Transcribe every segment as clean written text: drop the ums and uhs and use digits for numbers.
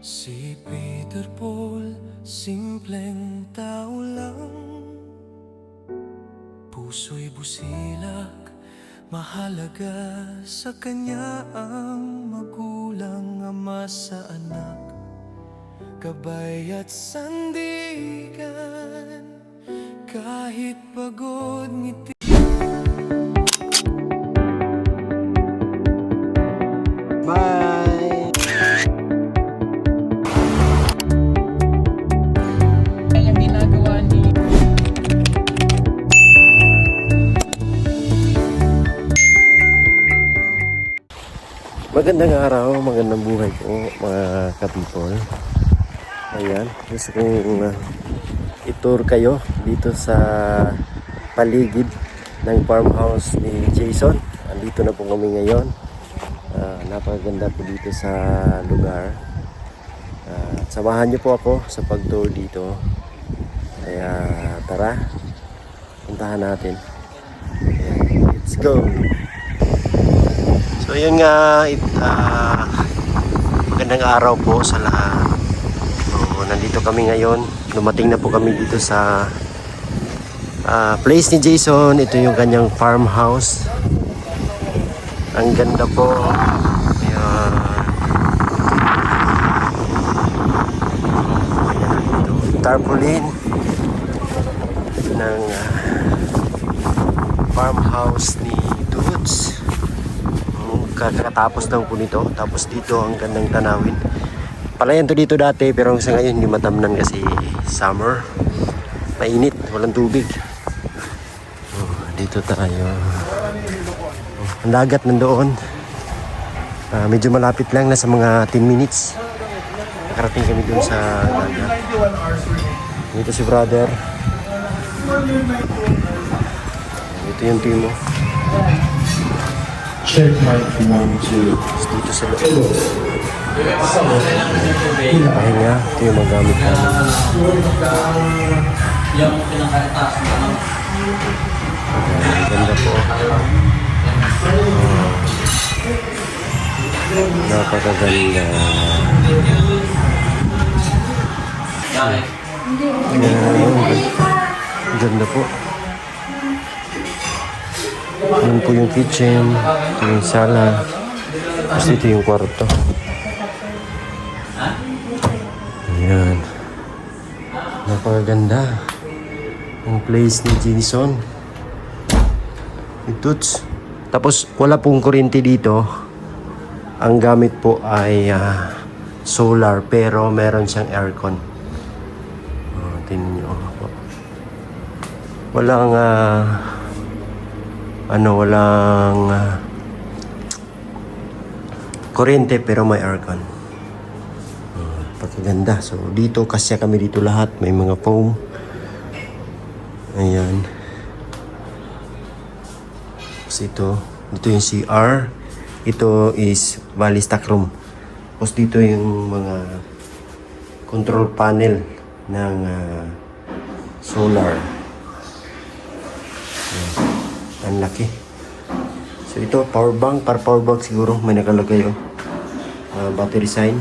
Si Peter Paul, simpleng tao lang. Puso'y busilak, mahalaga sa kanya ang magulang, ama sa anak, gabay at sandigan. Kahit pagod ngiti. Bye! Yung ginagawa ni Magandang araw, magandang buhay po mga ka-people. Ayan, gusto kong i-tour kayo dito sa paligid ng farmhouse ni Jason. Andito na po kami ngayon. Napakaganda po dito sa lugar. Samahan niyo po ako sa pag-tour dito. Kaya tara, puntahan natin. Ayan, let's go! So yun nga, magandang araw po sa lahat. So nandito kami ngayon. Dumating na po kami dito sa place ni Jason. Ito yung kanyang farmhouse. Ang ganda po. Ayan. Ito, tarpaulin ng farmhouse ni Dudes. Kakatapos lang po nito. Tapos dito ang gandang tanawin. Palayan to dito dati, pero sa ngayon hindi matamnan kasi summer. Mainit, walang tubig. Dito tayo. Ang dagat nandoon. Medyo malapit lang, nasa mga 10 minutes. Nakarating kami dun sa dagat. Dito si brother. Ito yung team mo. Check mic 1, 2. Dito sa loob. Pahinga. Ito yung magamit namin. yung pinakataas na Ang ganda po. Napakaganda. Ang ganda po. Yan po yung kitchen. Ito yung sala. Tapos ito yung kwarto. Ayan. Napakaganda. Ang place ni Jason. Ituts. Tapos wala pong kuryente dito. Ang gamit po ay solar, pero meron siyang aircon. Tingnan nyo po. Walang walang kuryente pero may aircon. Pagkaganda. So dito kasya kami dito lahat. May mga foam. Ayan. Dito yung CR. Ito is bali stock room. Tapos dito yung mga control panel ng solar. Ang laki. So ito power bank, para power bank siguro may nakalagay battery sign.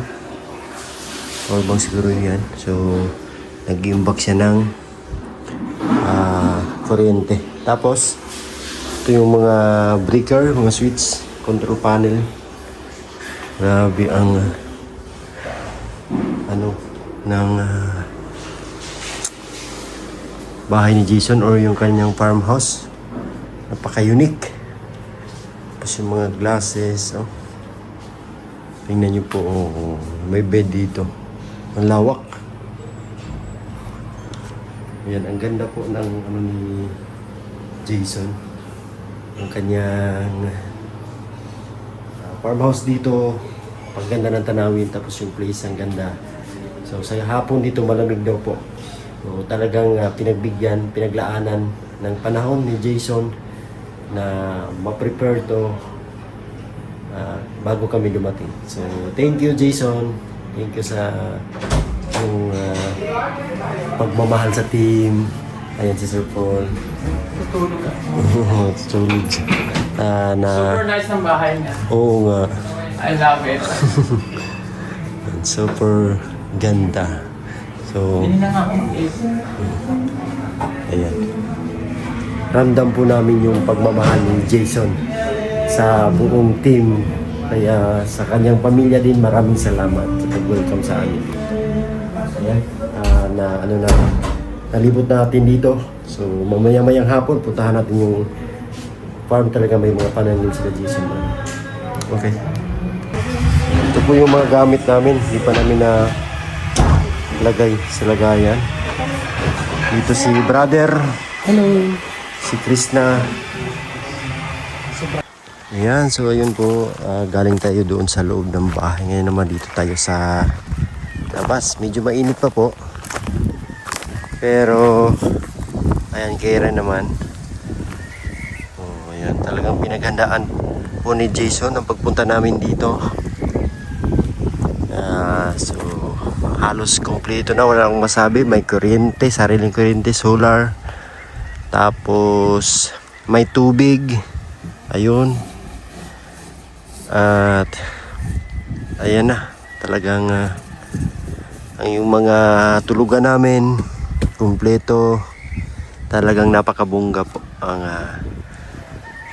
Power bank siguro yan. So nag-imbak siya ng kuryente. Tapos ito yung mga breaker, mga switch, control panel. Grabe ang ng bahay ni Jason or yung kanyang farmhouse. Napaka-unique. Tapos yung mga glasses. Tingnan nyo po. May bed dito. Ang lawak. Ayan, ang ganda po ng ni Jason. Ang kanyang farmhouse dito. Pagganda ng tanawin. Tapos yung place ang ganda. So sa hapon dito malamig daw po. So talagang pinaglaanan ng panahon ni Jason na ma-prepare to bago kami dumating. So thank you Jason. Thank you sa yung pagmamahal sa team. Ayan si Sir Paul. Tulog. super nice ng bahay niya. Oo nga. I love it. super ganda. So, Hindi na nga ako mag-is. ayan. Ramdam po namin yung pagmamahal ni Jason sa buong team. Kaya sa kanyang pamilya din, maraming salamat sa pag-welcome sa amin. Ayan, nalibot natin dito. So, mamaya-mayang hapon, puntahan natin yung farm. Talaga may mga pananim sila Jason. Okay. Ito po yung mga gamit namin. Hindi pa namin na lagay sa lagayan. Dito si brother. Hello. Si Krishna. Ayan, so ayun po, galing tayo doon sa loob ng bahay. Ngayon naman dito tayo sa labas. Medyo mainit pa po. Pero, ayan, kaya naman. Oh, ayan, talagang pinaghandaan po ni Jason ang pagpunta namin dito. So, halos kompleto na, wala akong masabi. May kuryente, sariling kuryente, solar. Tapos, may tubig. Ayun. At ayan na, talagang ang yung mga tulugan namin kumpleto. Talagang napakabongga po ang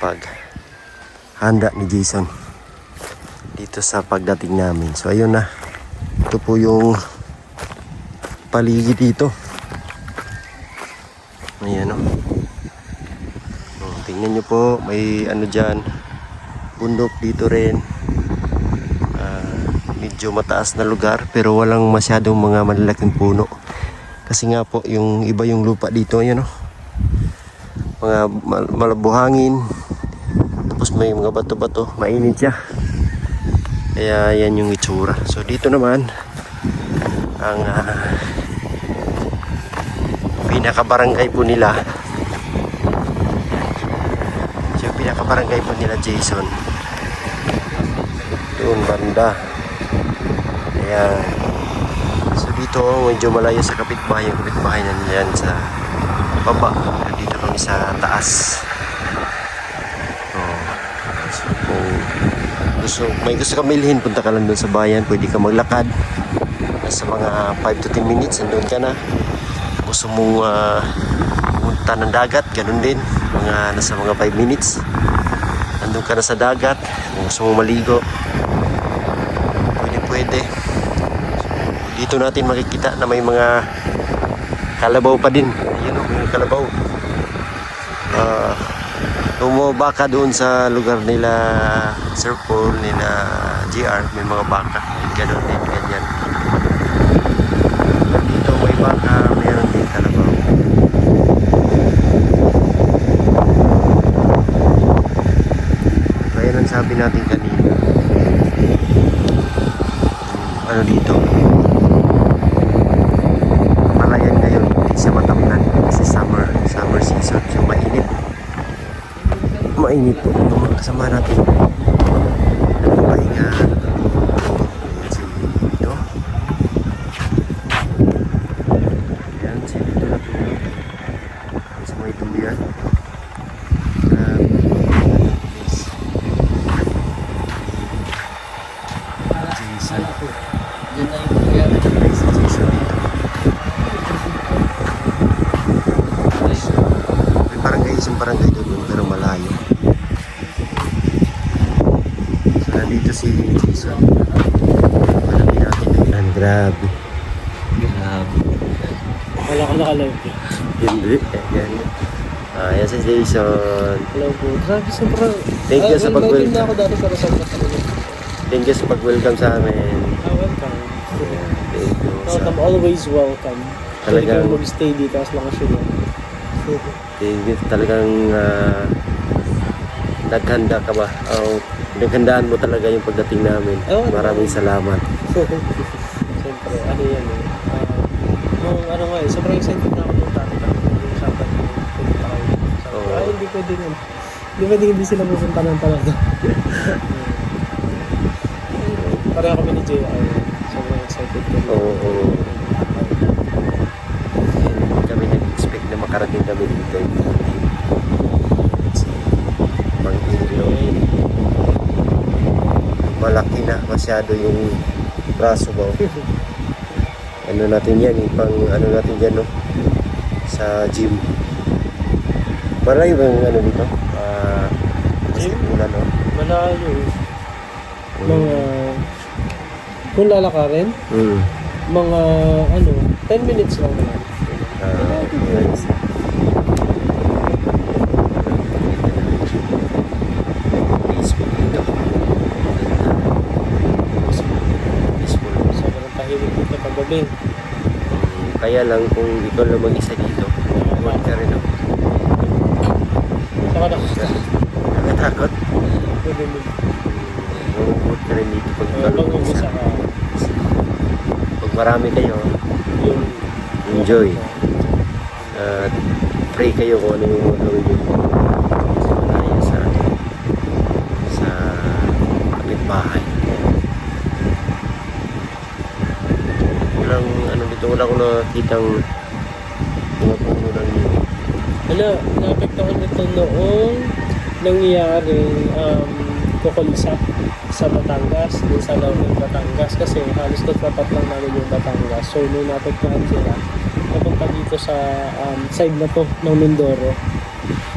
paghanda ni Jason dito sa pagdating namin. So ayun na, ito po yung paligid dito. Ayan o. Tingnan nyo po, may ano dyan, bundok dito rin. Medyo mataas na lugar pero walang masyadong mga malalaking puno. Kasi nga po yung iba yung lupa dito, ayan o. Mga malabuhangin. Tapos may mga bato-bato, mainit siya. Kaya yan yung itsura. So dito naman ang pinaka-barangay po nila. Yung pinaka-barangay po nila Jason. Doon banda. Ayan. So dito medyo malayo sa kapitbahay. Yung kapitbahay na nila yan sa baba. Dito kami sa taas. So kung may gusto ka milhin, punta ka lang doon sa bayan. Pwede ka maglakad. Nasa mga 5 to 10 minutes andun ka na. Gusto mong pumunta ng dagat, ganun din. Nasa mga 5 minutes andun ka na sa dagat. Kung gusto mong maligo, pwede. Dito natin makikita na may mga kalabaw pa din. Ayan o, may kalabaw. Baka doon sa lugar nila Sir Paul, nila GR, may mga baka. Ganun din, ganyan. Dito may baka, mayroon din kalabaw. Kaya nang sabi natin kanina, ano dito, palayan ngayon, hindi siya matamnan kasi summer season, so mainit po yung mga kasama natin. Nagpapahinga si Dito. Ayan, si Dito natulog sa mga itubian. Jason. Diyan na yung kuya. Si Jason dito. May isang barangay doon pero malayo. So nandito si Jason. Marami natin doon. Grabe. Wala ka nakalive. Hindi. Ayan. Ayan si Jason. Hello po. Grabe, sobrang... Thank you sa pag-welcome. na ako dati pero sobrang talaga. Thank you sa pag-welcome sa amin. Welcome. Thank you. Welcome, always welcome. Talagang- Pwede kang mag-stay dito as long as you want. Thank you. Talagang naghanda ka ba? Naghandaan mo talaga yung pagdating namin. Oo. Maraming salamat. Siyempre, ano yan eh. Nung ano nga eh, sobrang excited na ako nung dati na yung usapan na pumunta kayo. Sabi ko, Oo. ay hindi pwede nga. Hindi pwede hindi sila pupunta ng talaga. Pareho kami ni JR. Sobrang excited ko. Oo. Hindi kami nag-expect na makarating kami dito. Pang-ilo. Malaki na masyado yung braso ba? Ano natin yan, ipang ano natin dyan, no? Sa gym. Malayo ba yung ano dito? Gym? Wala, no? Malayo. Mga, kung lalakarin, mga, 10 minutes lang naman. Nice. Peaceful dito. Peaceful. Sobrang tahimik dito paggabi. Kaya lang kung ikaw lang mag-isa dito, huwag ka rin ako. Saka Nakatakot. Huwag ka rin dito pag ikaw lang mag-umpisa mag-isa. ka. Pag marami kayo, Yung, enjoy. At pray kayo kung ano yung gawin nyo. Malaya sa kapitbahay. Walang ano dito, wala akong nakitang mga puno ng nino. naapektuhan nito noong nangyaring kukulisa sa Batangas, dun sa loob ng Batangas, kasi halos tapat lang namin yung Batangas. So, nung naapektuhan sila, napunta dito sa side na to ng Mindoro.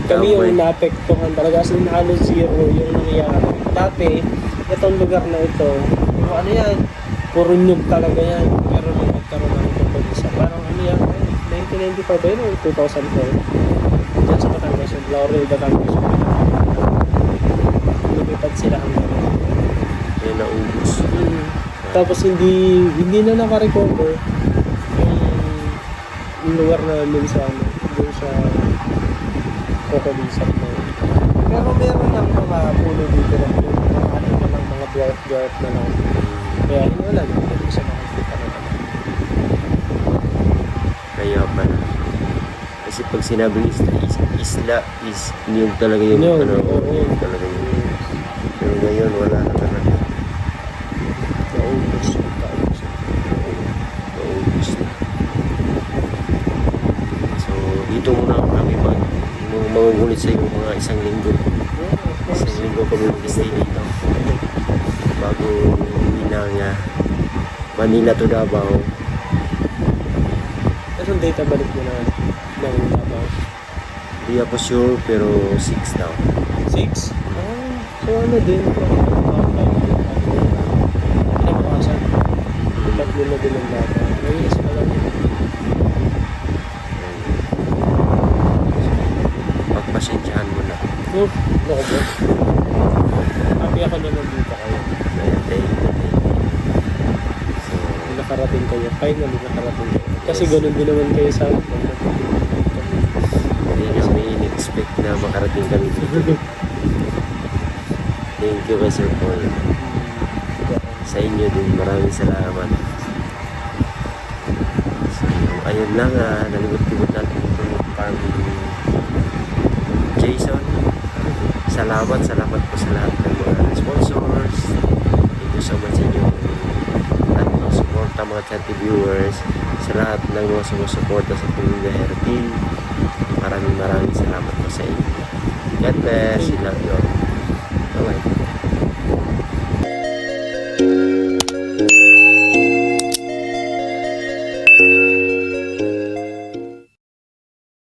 Kami yung naapektuhan talaga, as in halos zero yung nangyari. Dati, itong lugar na ito, ano yan, puro nyug talaga yan. Pero nung nagkaroon ng kukulisa, parang ano yan, 1995 ba yun o 2004? Diyan sa Batangas, yung Laurel, Batangas. Lumipad sila hanggang Kaya naubos. tapos hindi na naka-recover yung lugar namin sa doon sa Cocolisap na yun. Pero meron lang mga puno dito lang yung mga ano na lang, mga dwarf na lang. Kaya wala na, hindi siya makikita na naman. Kaya pala. Kasi pag sinabing isla is niyog talaga yung Niyog, ano, oo. niyog talaga yung pero ngayon wala na talaga. Naubos. Naubos na. So dito muna kami mangungulit sa iyo mga isang linggo. Isang linggo kami mag-stay dito. Bago uwi ng Manila to Davao. Anong data balik mo na ng Davao? Hindi ako sure pero 6 daw. 6? So ano din? Pinapakasan. Tatlo na din ang data. Ngayon isa na lang. Pagpasensyahan mo na. No, ano ko ba? Happy ako na nandito kayo. So, Nakarating kayo. Finally nakarating kayo. Kasi ganun din naman kayo sa akin. hindi namin in-expect na makarating kami dito. Thank you kay Sir Paul. Sa inyo din, maraming salamat. So, ayun lang, nalibot-libot natin ito farm Jason. Salamat po sa lahat ng mga sponsors. Thank you so much sa inyo at mga suporta, mga chatty viewers, sa lahat ng mga sumusuporta sa Pamilya Herpil. Maraming salamat po sa inyo. God bless. We love you all. Bye-bye.